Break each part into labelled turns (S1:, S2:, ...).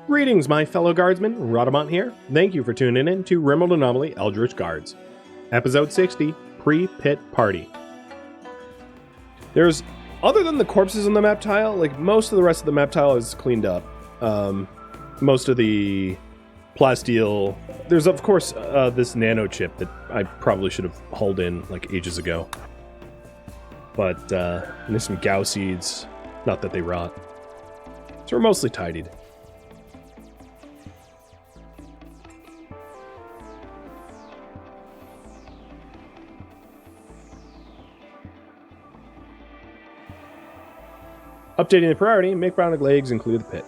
S1: Greetings, my fellow guardsmen. Rhadamant here. Thank you for tuning in to RimWorld Anomaly Eldritch Guards. Episode 60, Pre-Pit Party. There's, other than the corpses on the map tile, like most of the rest of the map tile is cleaned up. Most of the plasteel. There's, of course, this nano chip that I probably should have hauled in like ages ago. But there's some Gau seeds. Not that they rot. So we're mostly tidied. Updating the priority, make bionic legs include the pit.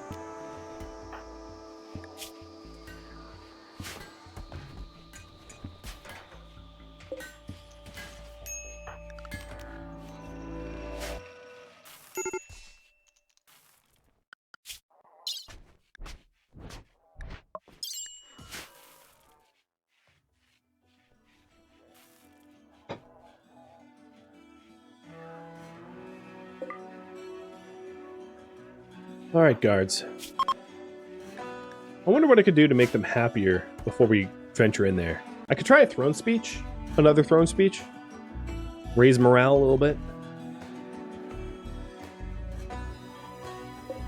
S1: Alright, guards. I wonder what I could do to make them happier before we venture in there. I could try a throne speech. Another throne speech. Raise morale a little bit.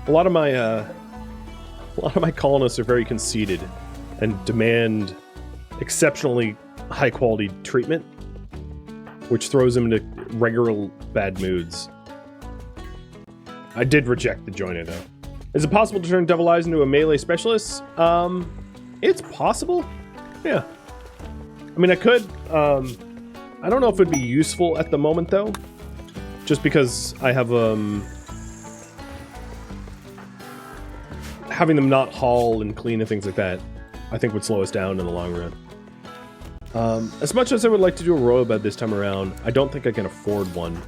S1: A lot of my colonists are very conceited and demand exceptionally high quality treatment, which throws them into regular bad moods. I did reject the joiner though. Is it possible to turn Devil Eyes into a melee specialist? It's possible. Yeah. I mean, I could. I don't know if it'd be useful at the moment, though. Just because I have, having them not haul and clean and things like that, I think would slow us down in the long run. As much as I would like to do a royal bed this time around, I don't think I can afford one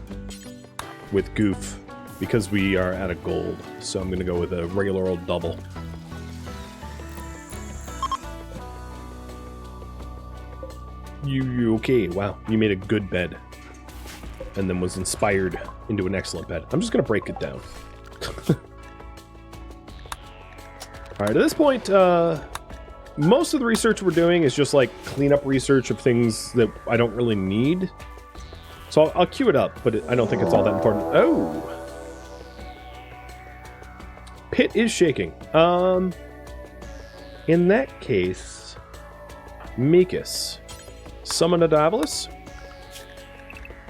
S1: with Goof. Because we are out of gold, so I'm gonna go with a regular old double. You okay? Wow, you made a good bed. And then was inspired into an excellent bed. I'm just gonna break it down. Alright, at this point, most of the research we're doing is just like cleanup research of things that I don't really need. So I'll queue it up, but I don't think it's all that important. Oh! Pit is shaking. In that case, Mikus, summon a Diabolus,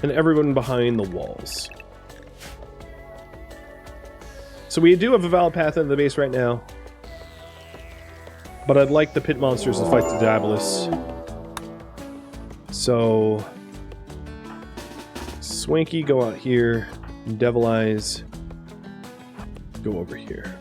S1: and everyone behind the walls. So we do have a valid path into the base right now, but I'd like the pit monsters to fight the Diabolus. So, Swanky, go out here, Devil Eyes, go over here.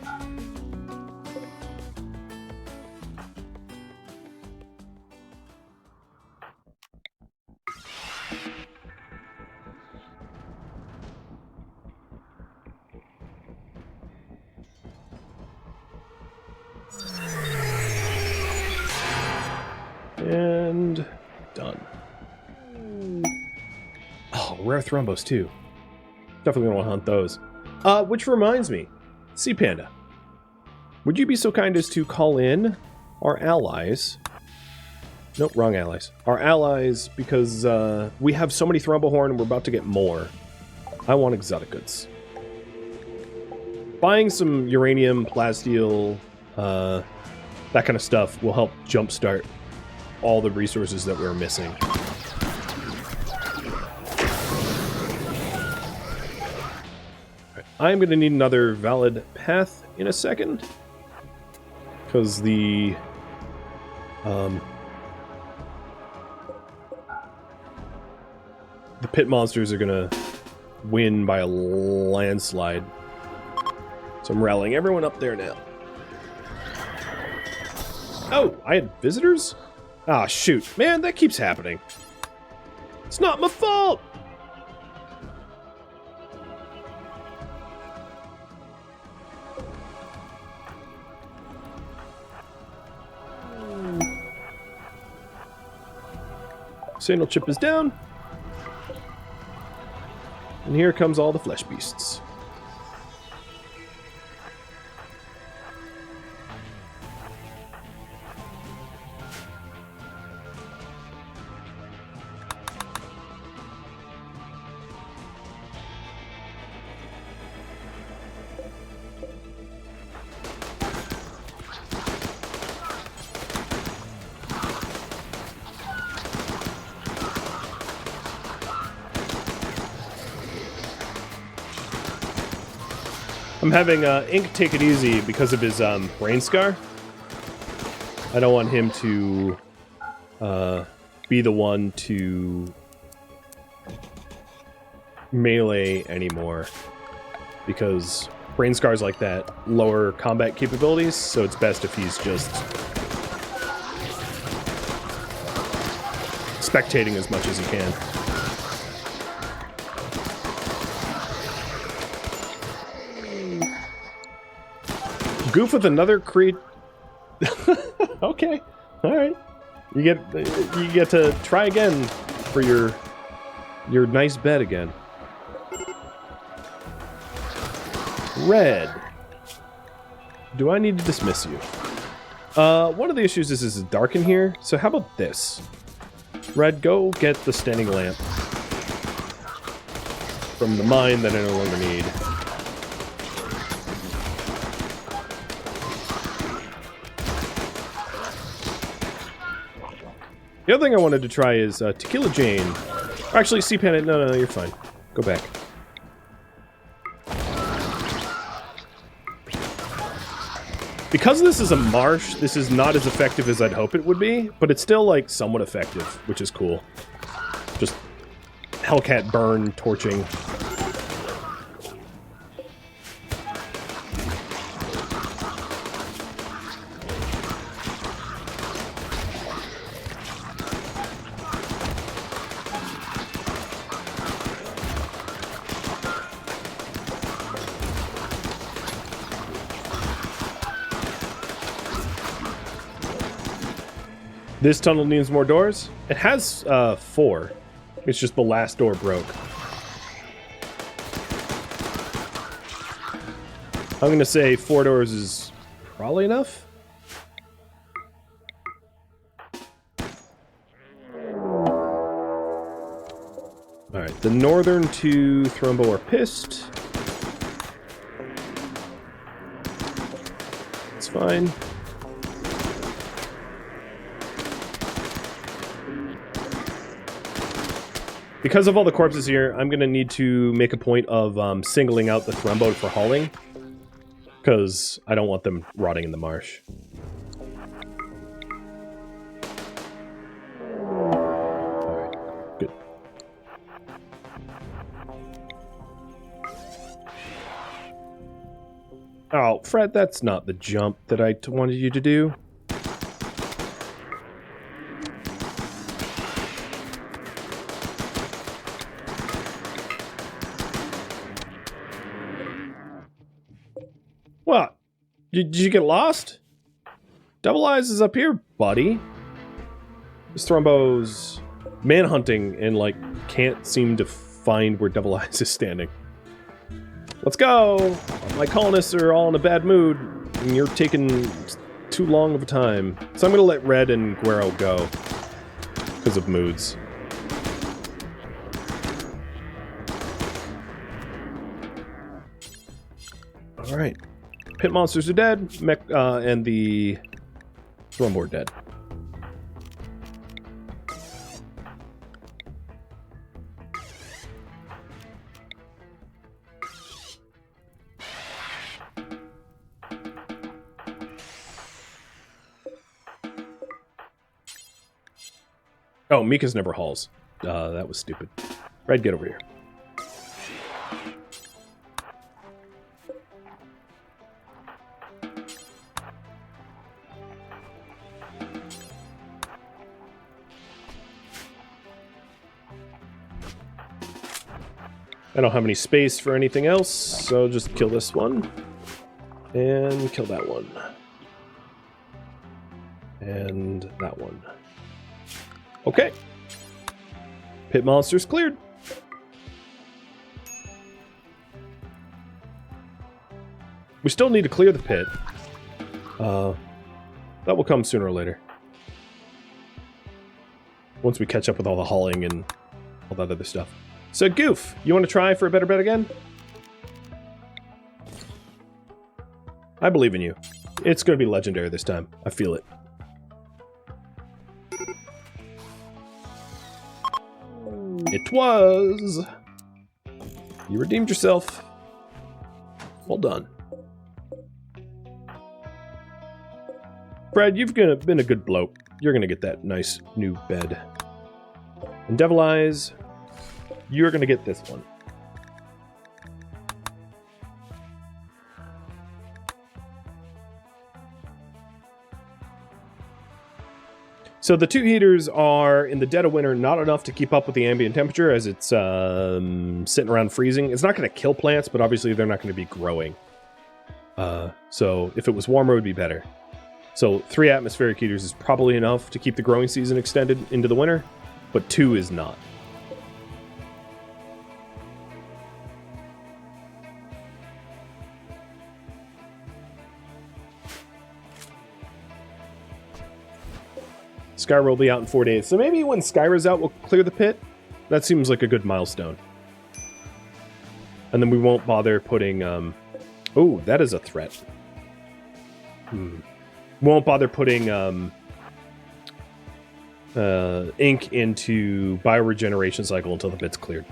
S1: And done. Oh, rare thrombos too. Definitely want to hunt those. Which reminds me, Sea Panda, would you be so kind as to call in our allies? Nope, wrong allies. Our allies, because we have so many Thrombohorn and we're about to get more. I want exotic goods. Buying some uranium, plasteel, that kind of stuff will help jumpstart all the resources that we're missing. I'm going to need another valid path in a second, because the pit monsters are going to win by a landslide. So I'm rallying everyone up there now. Oh, I had visitors? Ah, shoot. Man, that keeps happening. It's not my fault! Signal chip is down. And here comes all the flesh beasts. I'm having Ink take it easy because of his brain scar. I don't want him to be the one to melee anymore, because brain scars like that lower combat capabilities, so it's best if he's just spectating as much as he can. Goof with another creed. Okay, all right. You get to try again for your nice bed again. Red. Do I need to dismiss you? One of the issues is it's dark in here, so how about this? Red, go get the standing lamp from the mine that I no longer need. The other thing I wanted to try is Tequila Jane. Or actually, C-Pan, no, you're fine. Go back. Because this is a marsh, this is not as effective as I'd hope it would be, but it's still, like, somewhat effective, which is cool. Just Hellcat burn, torching. This tunnel needs more doors. It has 4. It's just the last door broke. I'm gonna say 4 doors is probably enough. Alright, the northern 2 Thrumbo are pissed. It's fine. Because of all the corpses here, I'm going to need to make a point of singling out the Thrumbo for hauling. Because I don't want them rotting in the marsh. Alright, good. Oh, Fred, that's not the jump that I wanted you to do. What? Did you get lost? Double Eyes is up here, buddy. This Thrumbo's manhunting and, like, can't seem to find where Double Eyes is standing. Let's go! My colonists are all in a bad mood, and you're taking too long of a time. So I'm gonna let Red and Guero go. Because of moods. Alright. Pit monsters are dead, and the Thrumbo are dead. Oh, Mika's never hauls. That was stupid. Red, get over here. I don't have any space for anything else, so just kill this one. And kill that one. And that one. Okay. Pit monsters cleared. We still need to clear the pit. That will come sooner or later. Once we catch up with all the hauling and all that other stuff. So, Goof, you want to try for a better bet again? I believe in you. It's going to be legendary this time. I feel it. It was. You redeemed yourself. Well done. Fred, you've been a good bloke. You're gonna get that nice new bed. And Devil Eyes, you're gonna get this one. So the 2 heaters are, in the dead of winter, not enough to keep up with the ambient temperature as it's sitting around freezing. It's not going to kill plants, but obviously they're not going to be growing. So if it was warmer, it would be better. So 3 atmospheric heaters is probably enough to keep the growing season extended into the winter, but 2 is not. Skyra will be out in 4 days. So maybe when Skyra's out, we'll clear the pit. That seems like a good milestone. And then we won't bother putting... Oh, that is a threat. Won't bother putting ink into bioregeneration cycle until the pit's cleared.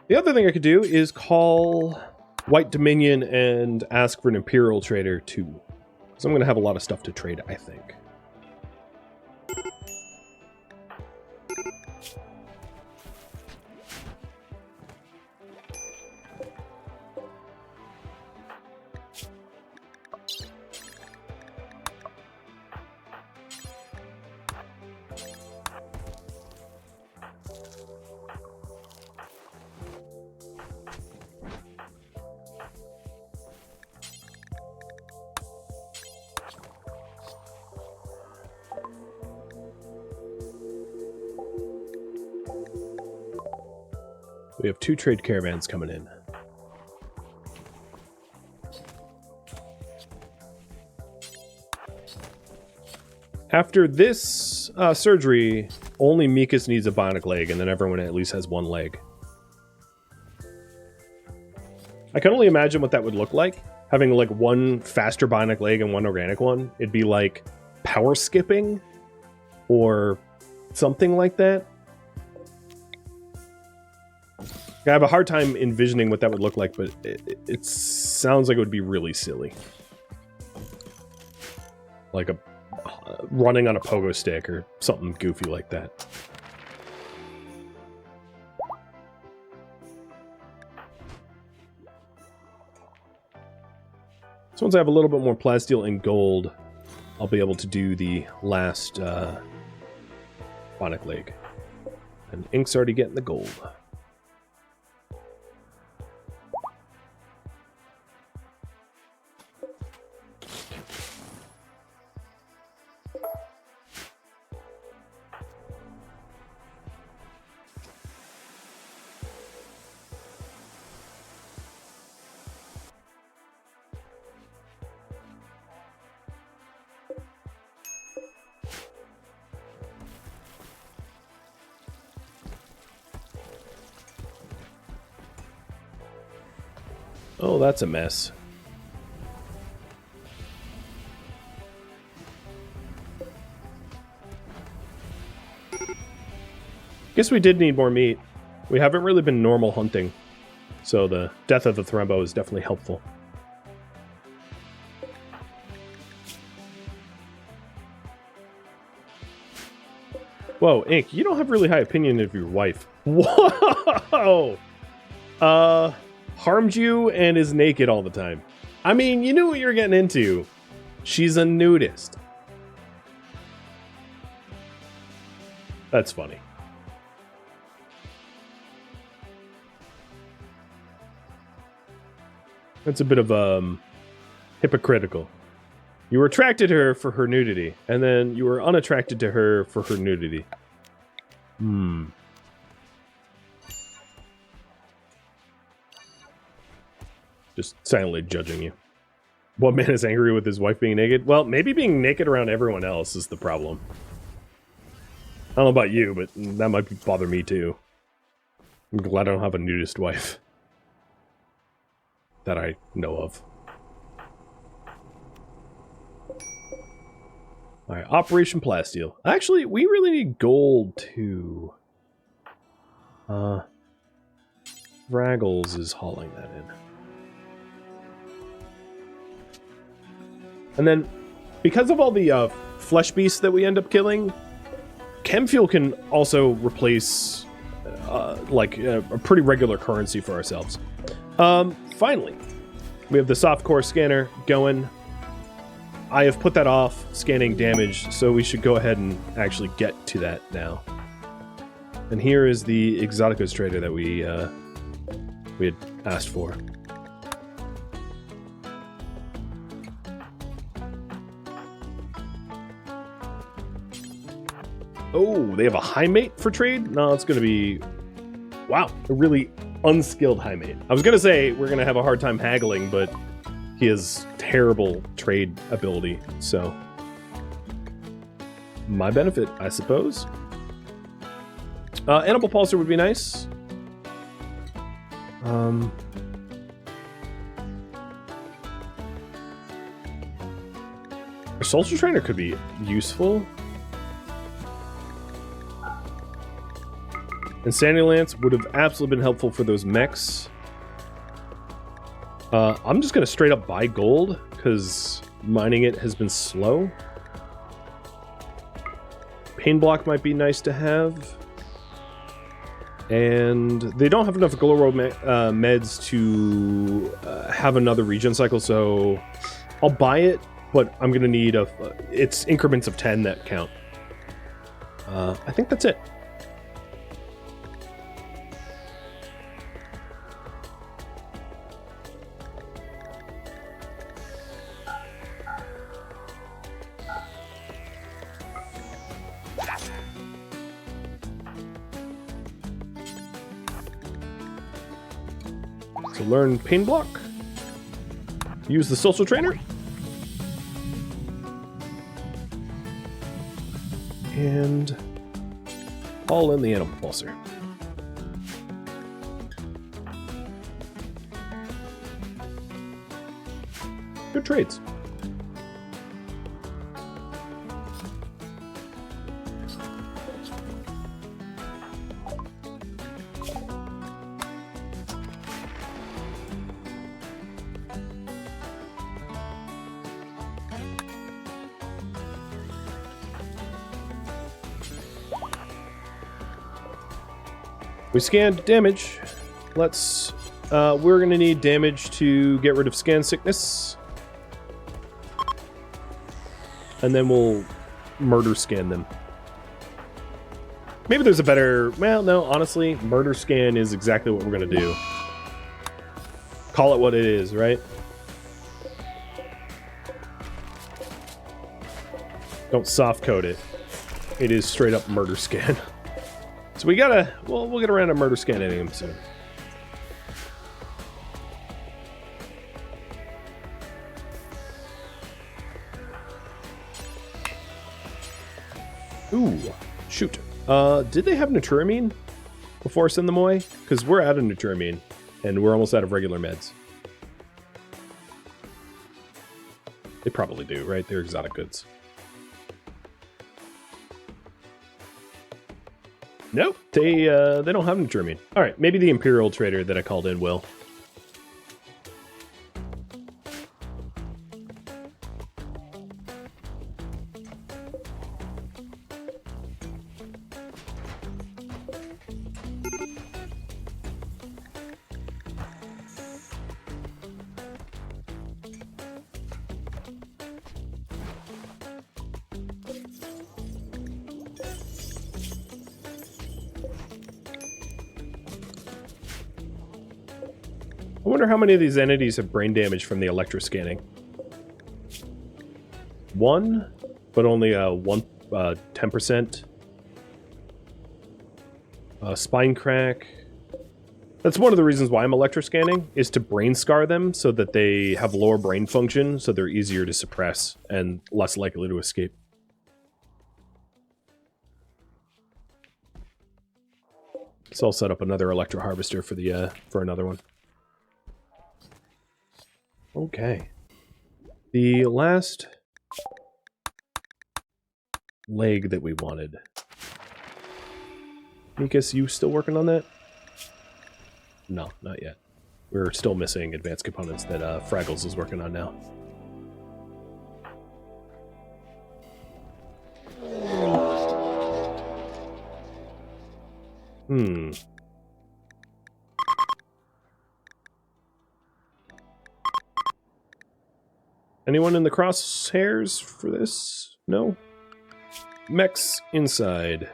S1: The other thing I could do is call White Dominion and ask for an Imperial trader too. Because I'm going to have a lot of stuff to trade, I think. We have 2 trade caravans coming in. After this surgery, only Mikas needs a bionic leg, and then everyone at least has 1 leg. I can only imagine what that would look like. Having like 1 faster bionic leg and 1 organic one. It'd be like power skipping or something like that. I have a hard time envisioning what that would look like, but it sounds like it would be really silly. Like running on a pogo stick or something goofy like that. So once I have a little bit more plasteel and gold, I'll be able to do the last bionic leg. And ink's already getting the gold. Oh, that's a mess. Guess we did need more meat. We haven't really been normal hunting, so the death of the Thrembo is definitely helpful. Whoa, Ink, you don't have really high opinion of your wife. Whoa! Harmed you and is naked all the time. I mean, you knew what you were getting into. She's a nudist. That's funny. That's a bit of hypocritical. You were attracted to her for her nudity, and then you were unattracted to her for her nudity. Just silently judging you. What man is angry with his wife being naked? Well, maybe being naked around everyone else is the problem. I don't know about you, but that might bother me too. I'm glad I don't have a nudist wife. That I know of. Alright, Operation Plasteel. Actually, we really need gold, too. Raggles is hauling that in. And then, because of all the flesh beasts that we end up killing, chem fuel can also replace, a pretty regular currency for ourselves. Finally, we have the softcore scanner going. I have put that off, scanning damage, so we should go ahead and actually get to that now. And here is the Exoticos trader that we had asked for. Oh, they have a high mate for trade? No, it's going to be... Wow, a really unskilled high mate. I was going to say we're going to have a hard time haggling, but he has terrible trade ability, so... My benefit, I suppose. Animal Pulsar would be nice. A Soldier Trainer could be useful. Insanity Lance would have absolutely been helpful for those mechs. I'm just going to straight up buy gold, because mining it has been slow. Pain Block might be nice to have. And they don't have enough Glow meds to have another regen cycle, so I'll buy it, but I'm going to need it's increments of 10 that count. I think that's it. So learn Pain Block. Use the Social Trainer. And all in the Animal Pulsar. Good trades. We scanned damage. Let's, we're gonna need damage to get rid of scan sickness. And then we'll murder scan them. Maybe there's a better, well, no, honestly, murder scan is exactly what we're gonna do. Call it what it is, right? Don't soft code it. It is straight up murder scan. So we gotta, well, we'll get around to murder scanning him soon. Ooh, shoot. Did they have Naturamine before I send them away? Because we're out of Naturamine, and we're almost out of regular meds. They probably do, right? They're exotic goods. Nope, they don't have Naturamine. All right, maybe the Imperial trader that I called in will. I wonder how many of these entities have brain damage from the electroscanning. One, but only 10%. Spine crack. That's one of the reasons why I'm electroscanning, is to brain scar them so that they have lower brain function, so they're easier to suppress and less likely to escape. So I'll set up another electro harvester for the for another one. Okay. The last leg that we wanted. Mikas, you still working on that? No, not yet. We're still missing advanced components that Fraggles is working on now. Anyone in the crosshairs for this? No? Mechs inside.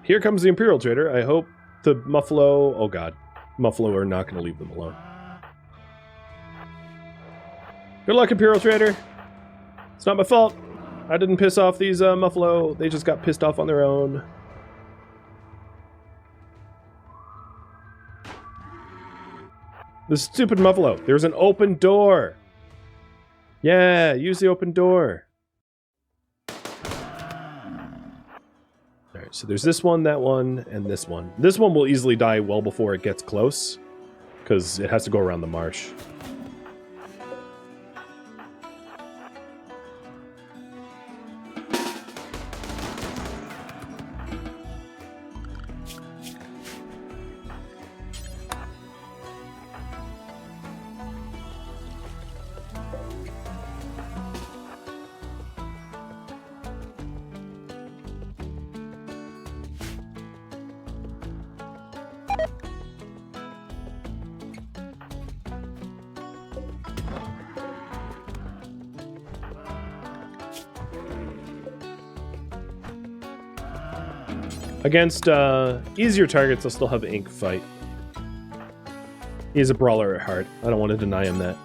S1: Here comes the Imperial Trader. I hope the Muffalo... Oh god. Muffalo are not going to leave them alone. Good luck, Imperial Trader. It's not my fault. I didn't piss off these Muffalo. They just got pissed off on their own. The stupid Muffalo. There's an open door. Yeah, use the open door. Alright, so there's this one, that one, and this one. This one will easily die well before it gets close, because it has to go around the marsh. Against easier targets, I'll still have Ink fight. He's a brawler at heart. I don't want to deny him that.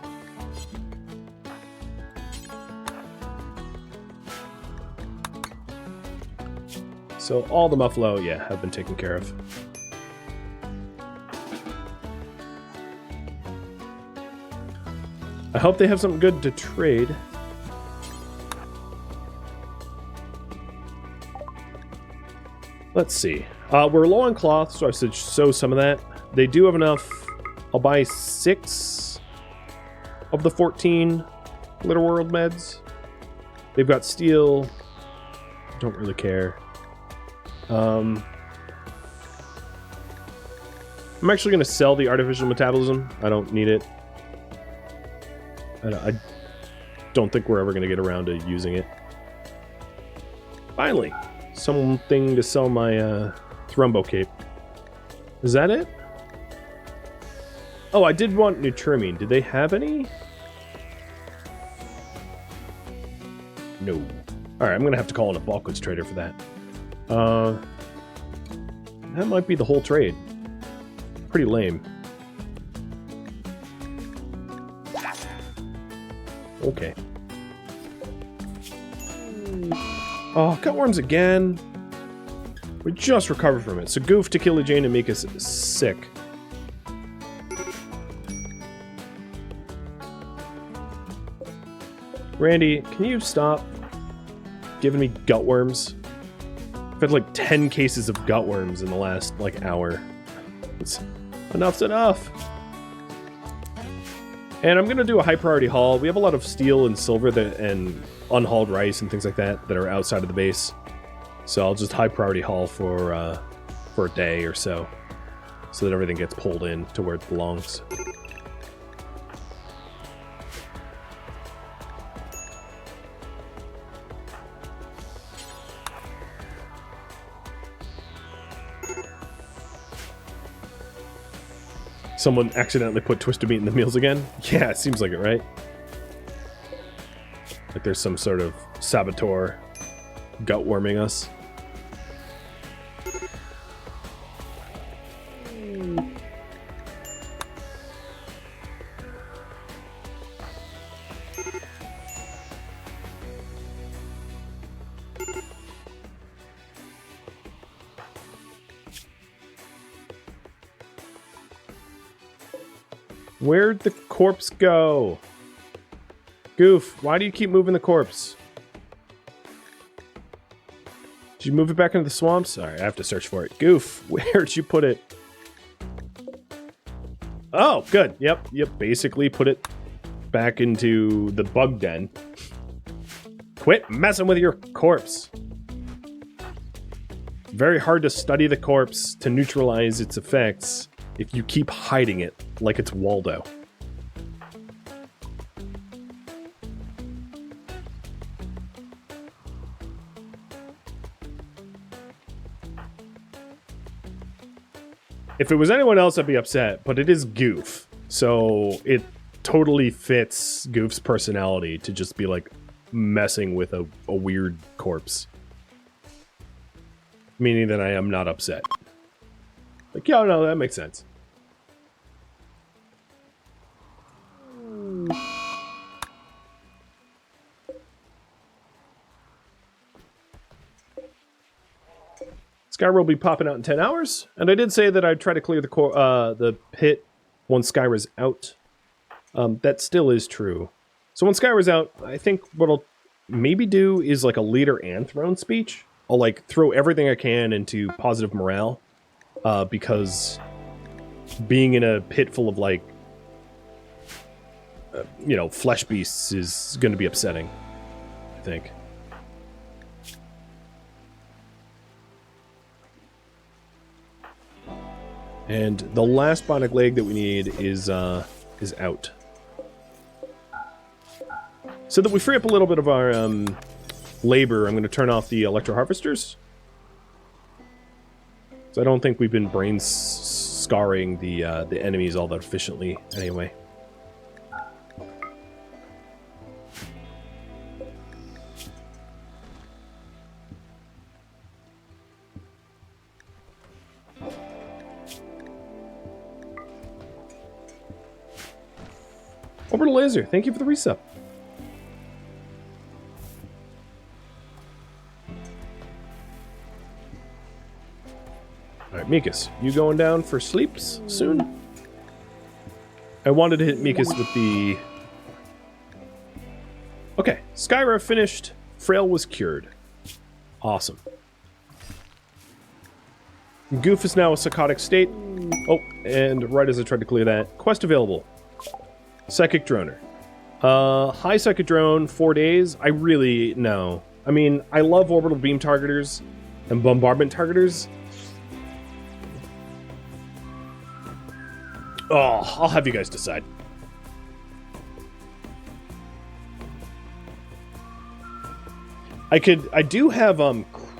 S1: So all the Muffalo, yeah, have been taken care of. I hope they have something good to trade. Let's see. We're low on cloth, so I should sew some of that. They do have enough. I'll buy 6 of the 14 Little World meds. They've got steel. Don't really care. I'm actually going to sell the artificial metabolism. I don't need it. I don't think we're ever going to get around to using it. Finally! Something to sell my Thrumbo cape. Is that it? Oh, I did want Nutrimine. Did they have any? No. Alright, I'm gonna have to call in a bulk goods trader for that. That might be the whole trade. Pretty lame. Okay. Oh, cutworms again. We just recovered from it. So Goof, Tequila Jane, and Mika's sick. Randy, can you stop giving me gutworms? I've had like 10 cases of gutworms in the last like hour. Enough's enough. And I'm gonna do a high priority haul. We have a lot of steel and silver and unhauled rice and things like that that are outside of the base. So I'll just high priority haul for a day or so that everything gets pulled in to where it belongs. Someone accidentally put twisted meat in the meals again? Yeah, it seems like it, right? Like there's some sort of saboteur gut-worming us. Where'd the corpse go? Goof, why do you keep moving the corpse? Did you move it back into the swamps? Alright, I have to search for it. Goof, where'd you put it? Oh, good. Yep. Basically put it back into the bug den. Quit messing with your corpse. Very hard to study the corpse to neutralize its effects if you keep hiding it like it's Waldo. If it was anyone else, I'd be upset, but it is Goof. So it totally fits Goof's personality to just be like messing with a weird corpse. Meaning that I am not upset. Like, yeah, no, that makes sense. Skyra will be popping out in 10 hours, and I did say that I'd try to clear the pit once Skyra's out. That still is true. So when Skyra's out, I think what I'll maybe do is like a leader and throne speech. I'll like throw everything I can into positive morale, because being in a pit full of like, flesh beasts is going to be upsetting, I think. And the last bionic leg that we need is out. So that we free up a little bit of our labor, I'm going to turn off the electro harvesters. So I don't think we've been brain scarring the enemies all that efficiently anyway. Orbital Laser, thank you for the resub. Alright, Mikas, you going down for sleeps soon? I wanted to hit Mikas with the... Okay, Skyra finished. Frail was cured. Awesome. Goof is now a psychotic state. Oh, and right as I tried to clear that, quest available. Psychic Droner. High Psychic Drone, 4 days. I really, no. I mean, I love orbital beam targeters and bombardment targeters. Oh, I'll have you guys decide. I do have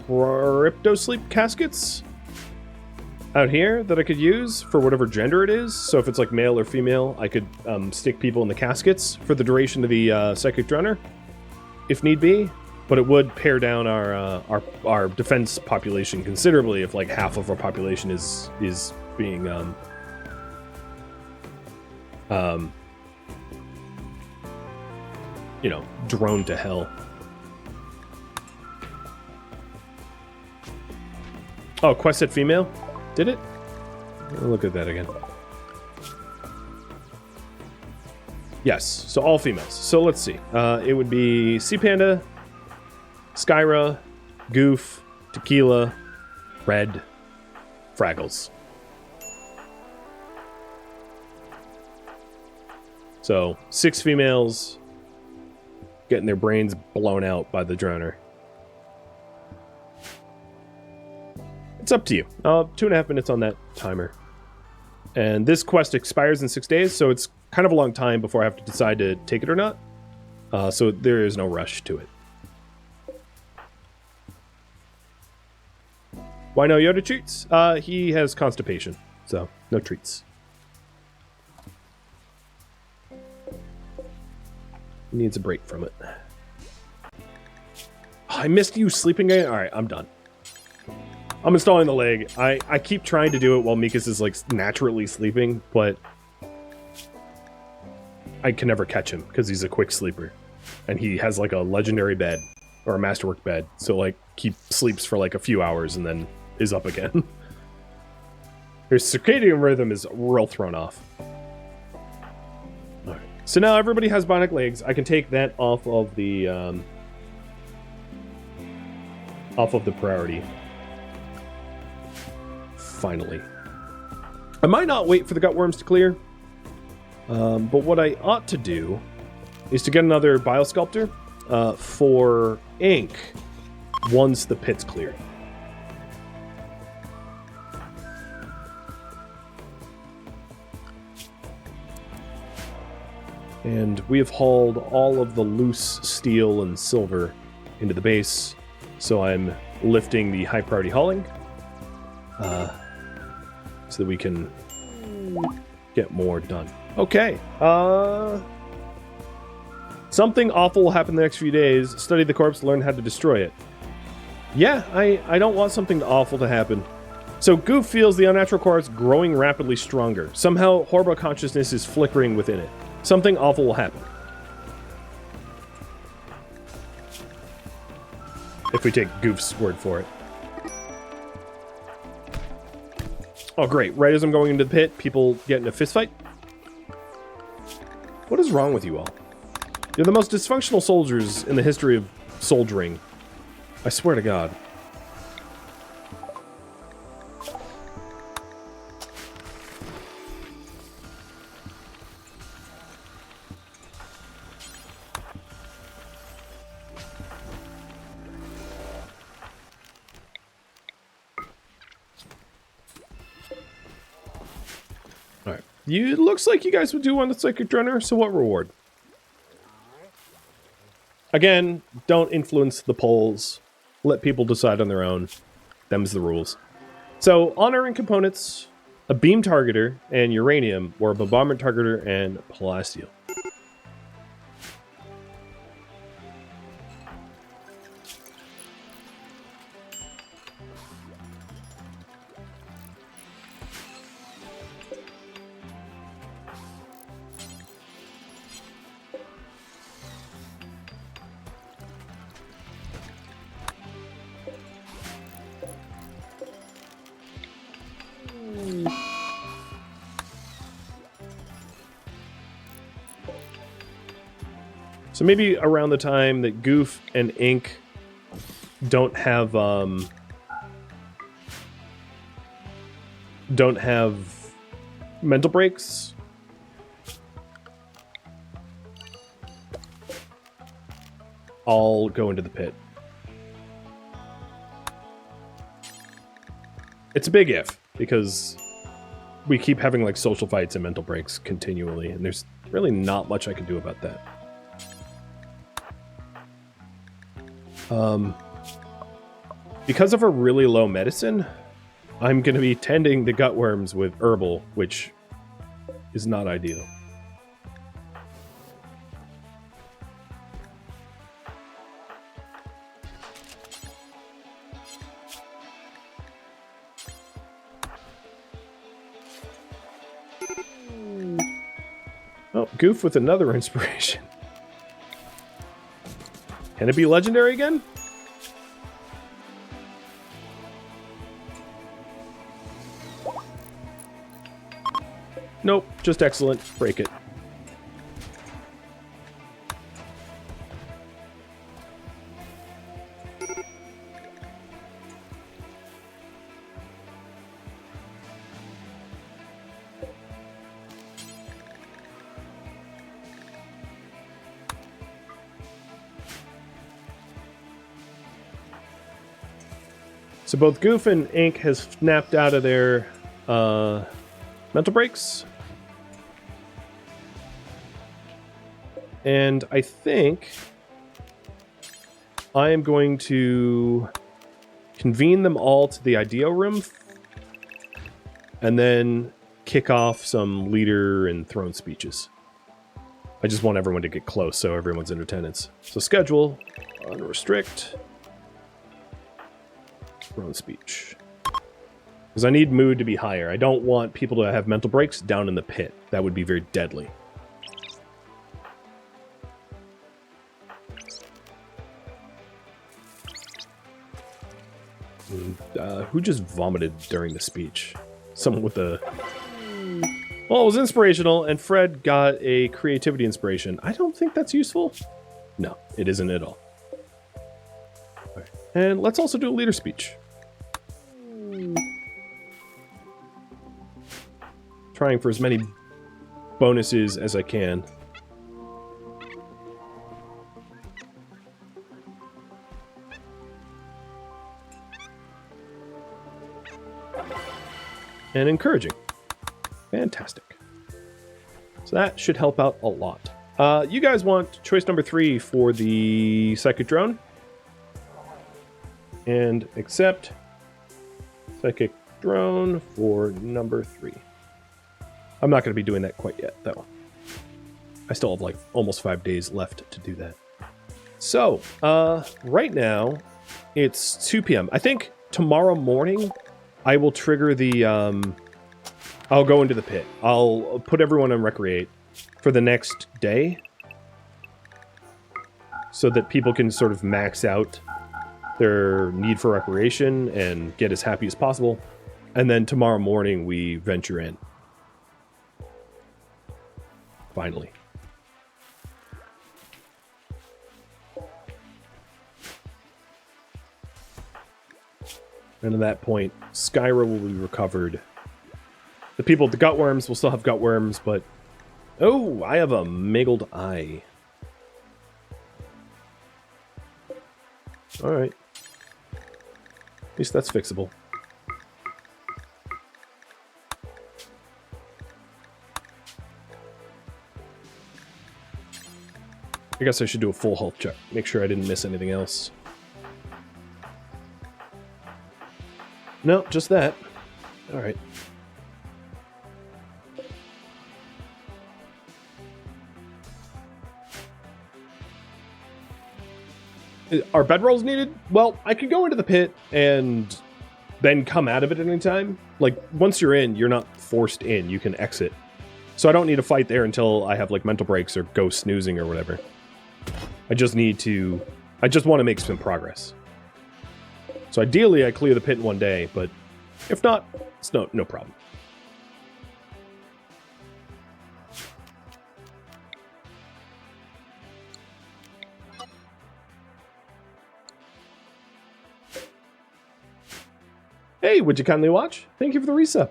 S1: crypto sleep caskets out here that I could use for whatever gender it is. So if it's like male or female, I could stick people in the caskets for the duration of the Psychic Droner, if need be. But it would pare down our defense population considerably if like half of our population is being droned to hell. Oh, quest said female? Did it? I'll look at that again. Yes, so all females. So let's see. It would be Sea Panda, Skyra, Goof, Tequila, Red, Fraggles. So 6 females getting their brains blown out by the droner. It's up to you. 2.5 minutes on that timer. And this quest expires in 6 days, so it's kind of a long time before I have to decide to take it or not. So there is no rush to it. Why no Yoda treats? He has constipation, so no treats. He needs a break from it. Oh, I missed you sleeping again? Alright, I'm done. I'm installing the leg. I keep trying to do it while Mikas is like naturally sleeping, but I can never catch him because he's a quick sleeper. And he has like a legendary bed or a masterwork bed. So like he sleeps for like a few hours and then is up again. His circadian rhythm is real thrown off. Alright. So now everybody has bionic legs. I can take that off of the priority. Finally. I might not wait for the gut worms to clear. But what I ought to do is to get another biosculptor for ink once the pit's cleared. And we have hauled all of the loose steel and silver into the base, so I'm lifting the high priority hauling so that we can get more done. Okay. Something awful will happen the next few days. Study the corpse, learn how to destroy it. Yeah, I don't want something awful to happen. So Goof feels the unnatural corpse growing rapidly stronger. Somehow, horrible consciousness is flickering within it. Something awful will happen. If we take Goof's word for it. Oh, great. Right as I'm going into the pit, people get in a fistfight. What is wrong with you all? You're the most dysfunctional soldiers in the history of soldiering. I swear to God. Alright. It looks like you guys would do on the Psychic Drunner, so what reward? Again, don't influence the polls. Let people decide on their own. Them's the rules. So, honor and components, a beam targeter and uranium, or a bombardment targeter and plasteel. So maybe around the time that Goof and Ink don't have mental breaks. I'll go into the pit. It's a big if, because we keep having like social fights and mental breaks continually, and there's really not much I can do about that. Because of a really low medicine, I'm going to be tending the gutworms with herbal, which is not ideal. Oh, Goof with another inspiration. Can it be legendary again? Nope, just excellent. Break it. So both Goof and Ink has snapped out of their mental breaks. And I think I am going to convene them all to the IDEO room and then kick off some leader and throne speeches. I just want everyone to get close so everyone's in attendance. So schedule, unrestrict, throne speech. Because I need mood to be higher. I don't want people to have mental breaks down in the pit. That would be very deadly. Who just vomited during the speech? Someone with a... Well, it was inspirational, and Fred got a creativity inspiration. I don't think that's useful. No, it isn't at all. Right. And let's also do a leader speech. Trying for as many bonuses as I can. And encouraging. Fantastic. So that should help out a lot. You guys want choice number 3 for the psychic drone? And accept psychic drone for number 3. I'm not going to be doing that quite yet, though. I still have like almost 5 days left to do that. So, right now, it's 2 p.m. I think tomorrow morning, I will trigger the, I'll go into the pit. I'll put everyone on Recreate for the next day so that people can sort of max out their need for recreation and get as happy as possible. And then tomorrow morning, we venture in. Finally. And at that point, Skyra will be recovered. The people with the gutworms will still have gutworms, but... Oh, I have a mangled eye. Alright. At least that's fixable. I guess I should do a full health check. Make sure I didn't miss anything else. No, just that. Alright. Are bedrolls needed? Well, I could go into the pit and then come out of it at any time. Like, once you're in, you're not forced in. You can exit. So I don't need to fight there until I have, like, mental breaks or go snoozing or whatever. I just need to... I just want to make some progress. So ideally, I clear the pit in one day, but if not, it's no problem. Hey, would you kindly watch? Thank you for the resub.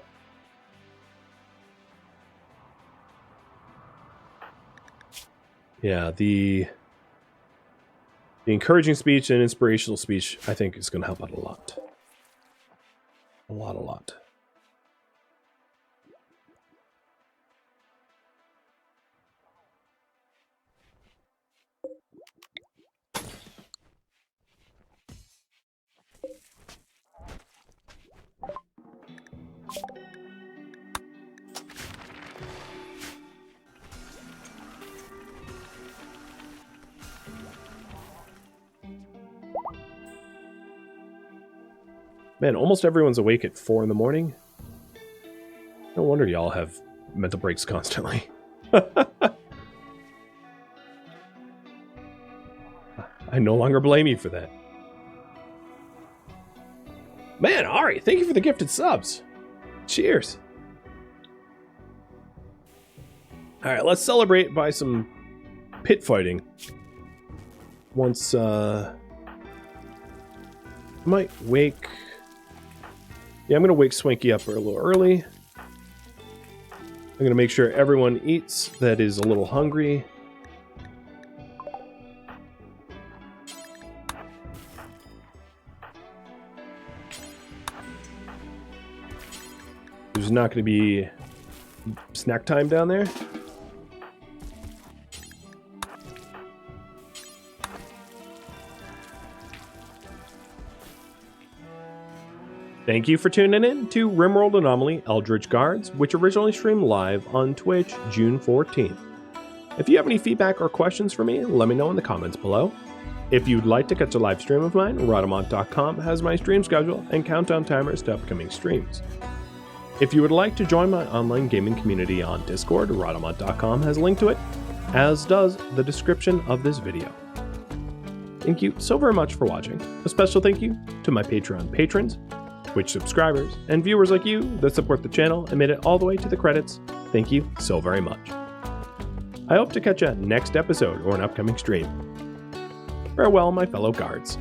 S1: Yeah, the encouraging speech and inspirational speech, I think, is going to help out a lot. A lot. Man, almost everyone's awake at 4 in the morning. No wonder y'all have mental breaks constantly. I no longer blame you for that. Man, Ari, thank you for the gifted subs. Cheers. Alright, let's celebrate by some pit fighting. Once, I might wake... Yeah, I'm going to wake Swanky up a little early. I'm going to make sure everyone eats that is a little hungry. There's not going to be snack time down there. Thank you for tuning in to RimWorld Anomaly Eldritch Guards, which originally streamed live on Twitch June 14th. If you have any feedback or questions for me, let me know in the comments below. If you'd like to catch a live stream of mine, Rhadamant.com has my stream schedule and countdown timers to upcoming streams. If you would like to join my online gaming community on Discord, Rhadamant.com has a link to it, as does the description of this video. Thank you so very much for watching. A special thank you to my Patreon patrons, Twitch subscribers, and viewers like you that support the channel and made it all the way to the credits. Thank you so very much. I hope to catch you next episode or an upcoming stream. Farewell, my fellow guards.